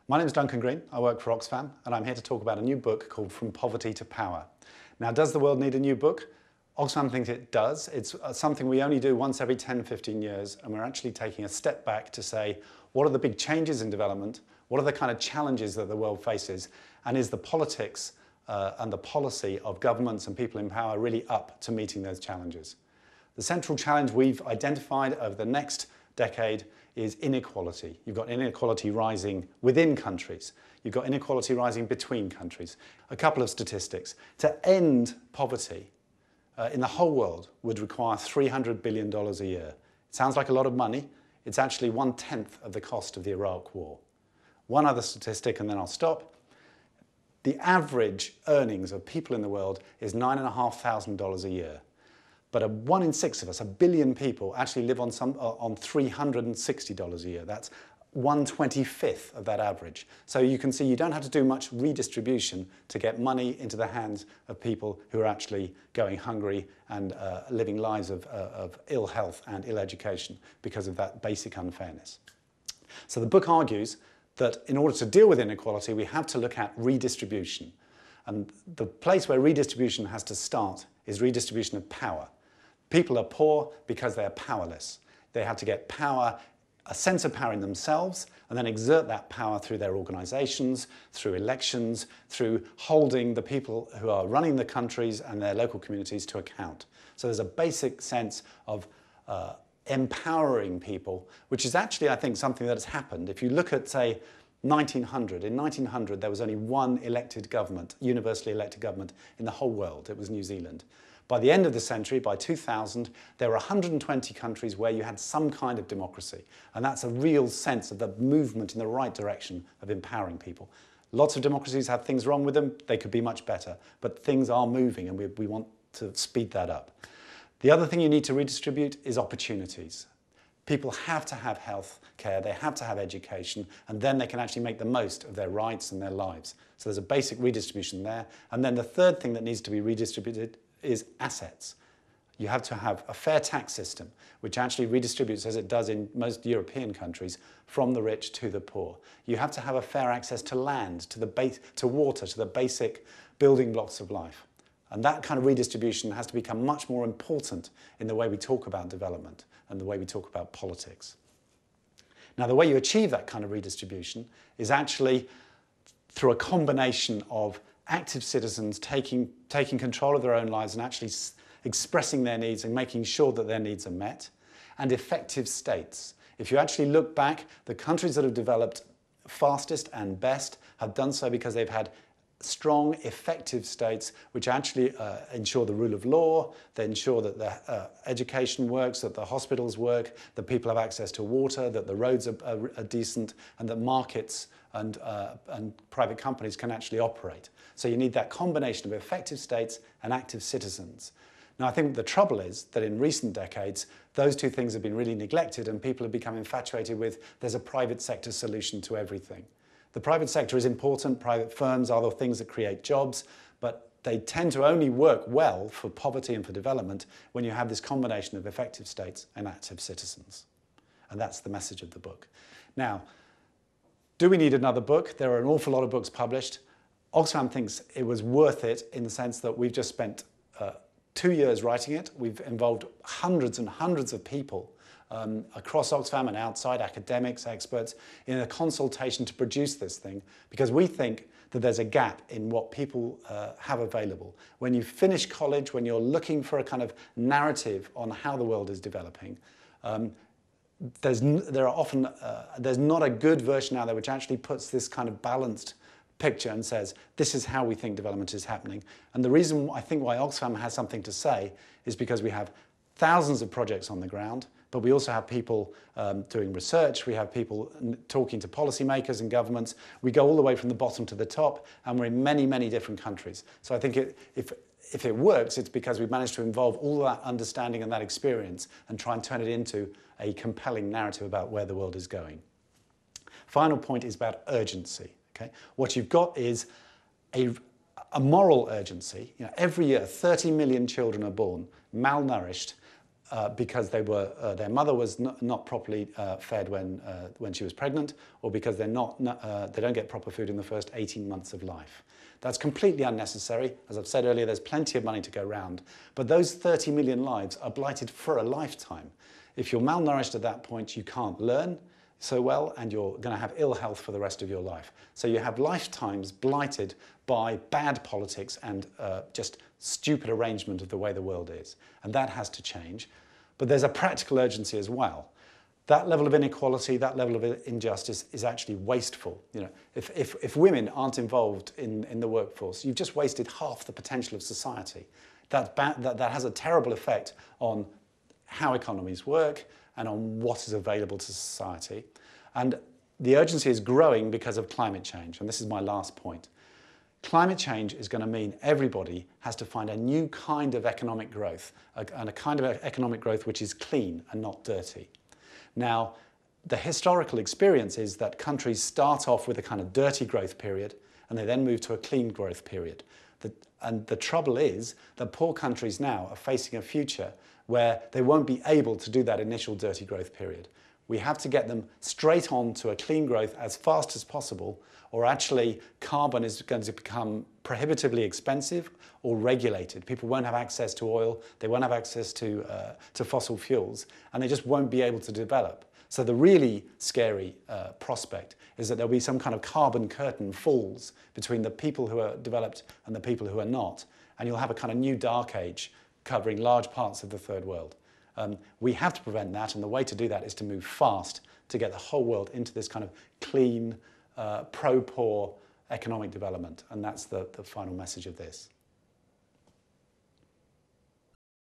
My name is Duncan Green, I work for Oxfam, and I'm here to talk about a new book called From Poverty to Power. Now, does the world need a new book? Oxfam thinks it does. It's something we only do once every 10, 15 years, and we're actually taking a step back to say, what are the big changes in development? What are the kind of challenges that the world faces? And is the politics and the policy of governments and people in power really up to meeting those challenges? The central challenge we've identified over the next decade is inequality. You've got inequality rising within countries. You've got inequality rising between countries. A couple of statistics. To end poverty in the whole world would require $300 billion a year. It sounds like a lot of money. It's actually 1/10 of the cost of the Iraq War. One other statistic and then I'll stop. The average earnings of people in the world is $9,500 a year. But 1 in 6 of us, 1 billion people, actually live on $360 a year. That's 1/25 of that average. So you can see you don't have to do much redistribution to get money into the hands of people who are actually going hungry and living lives of ill health and ill education because of that basic unfairness. So the book argues that in order to deal with inequality, we have to look at redistribution. And the place where redistribution has to start is redistribution of power. People are poor because they are powerless. They have to get power, a sense of power in themselves, and then exert that power through their organisations, through elections, through holding the people who are running the countries and their local communities to account. So there's a basic sense of empowering people, which is actually, I think, something that has happened. If you look at, say, 1900, in 1900 there was only one elected government, universally elected government in the whole world. It was New Zealand. By the end of the century, by 2000, there were 120 countries where you had some kind of democracy. And that's a real sense of the movement in the right direction of empowering people. Lots of democracies have things wrong with them. They could be much better. But things are moving and we want to speed that up. The other thing you need to redistribute is opportunities. People have to have health care, they have to have education, and then they can actually make the most of their rights and their lives. So there's a basic redistribution there. And then the third thing that needs to be redistributed is assets. You have to have a fair tax system, which actually redistributes, as it does in most European countries, from the rich to the poor. You have to have a fair access to land, to water, to the basic building blocks of life. And that kind of redistribution has to become much more important in the way we talk about development and the way we talk about politics. Now, the way you achieve that kind of redistribution is actually through a combination of active citizens taking control of their own lives and actually expressing their needs and making sure that their needs are met, and effective states. If you actually look back, the countries that have developed fastest and best have done so because they've had strong, effective states which actually ensure the rule of law, they ensure that the education works, that the hospitals work, that people have access to water, that the roads are decent, and that markets and private companies can actually operate. So you need that combination of effective states and active citizens. Now, I think the trouble is that in recent decades, those two things have been really neglected and people have become infatuated with there's a private sector solution to everything. The private sector is important, private firms are the things that create jobs, but they tend to only work well for poverty and for development when you have this combination of effective states and active citizens. And that's the message of the book. Now, do we need another book? There are an awful lot of books published. Oxfam thinks it was worth it in the sense that we've just spent 2 years writing it. We've involved hundreds and hundreds of people across Oxfam and outside, academics, experts, in a consultation to produce this thing, because we think that there's a gap in what people have available. When you finish college, when you're looking for a kind of narrative on how the world is developing, there's not a good version out there which actually puts this kind of balanced picture and says, this is how we think development is happening. And the reason I think why Oxfam has something to say is because we have thousands of projects on the ground, but we also have people doing research, we have people talking to policymakers and governments. We go all the way from the bottom to the top, and we're in many, many different countries. So I think if it works, it's because we've managed to involve all that understanding and that experience and try and turn it into a compelling narrative about where the world is going. Final point is about urgency. Okay? What you've got is a moral urgency. You know, every year, 30 million children are born malnourished, because their mother was not properly fed when she was pregnant, or because they don't get proper food in the first 18 months of life. That's completely unnecessary. As I've said earlier, there's plenty of money to go round, but those 30 million lives are blighted for a lifetime. If you're malnourished at that point, you can't learn so well, and you're going to have ill health for the rest of your life. So you have lifetimes blighted by bad politics and just stupid arrangement of the way the world is. And that has to change. But there's a practical urgency as well. That level of inequality, that level of injustice is actually wasteful. You know, if women aren't involved in the workforce, you've just wasted half the potential of society. That has a terrible effect on how economies work and on what is available to society. And the urgency is growing because of climate change. And this is my last point. Climate change is going to mean everybody has to find a new kind of economic growth, and a kind of economic growth which is clean and not dirty. Now, the historical experience is that countries start off with a kind of dirty growth period, and they then move to a clean growth period. And the trouble is that poor countries now are facing a future where they won't be able to do that initial dirty growth period. We have to get them straight on to a clean growth as fast as possible, or actually carbon is going to become prohibitively expensive or regulated. People won't have access to oil, they won't have access to fossil fuels, and they just won't be able to develop. So the really scary prospect is that there'll be some kind of carbon curtain falls between the people who are developed and the people who are not, and you'll have a kind of new dark age covering large parts of the third world. We have to prevent that, and the way to do that is to move fast to get the whole world into this kind of clean, pro-poor economic development, and that's the final message of this.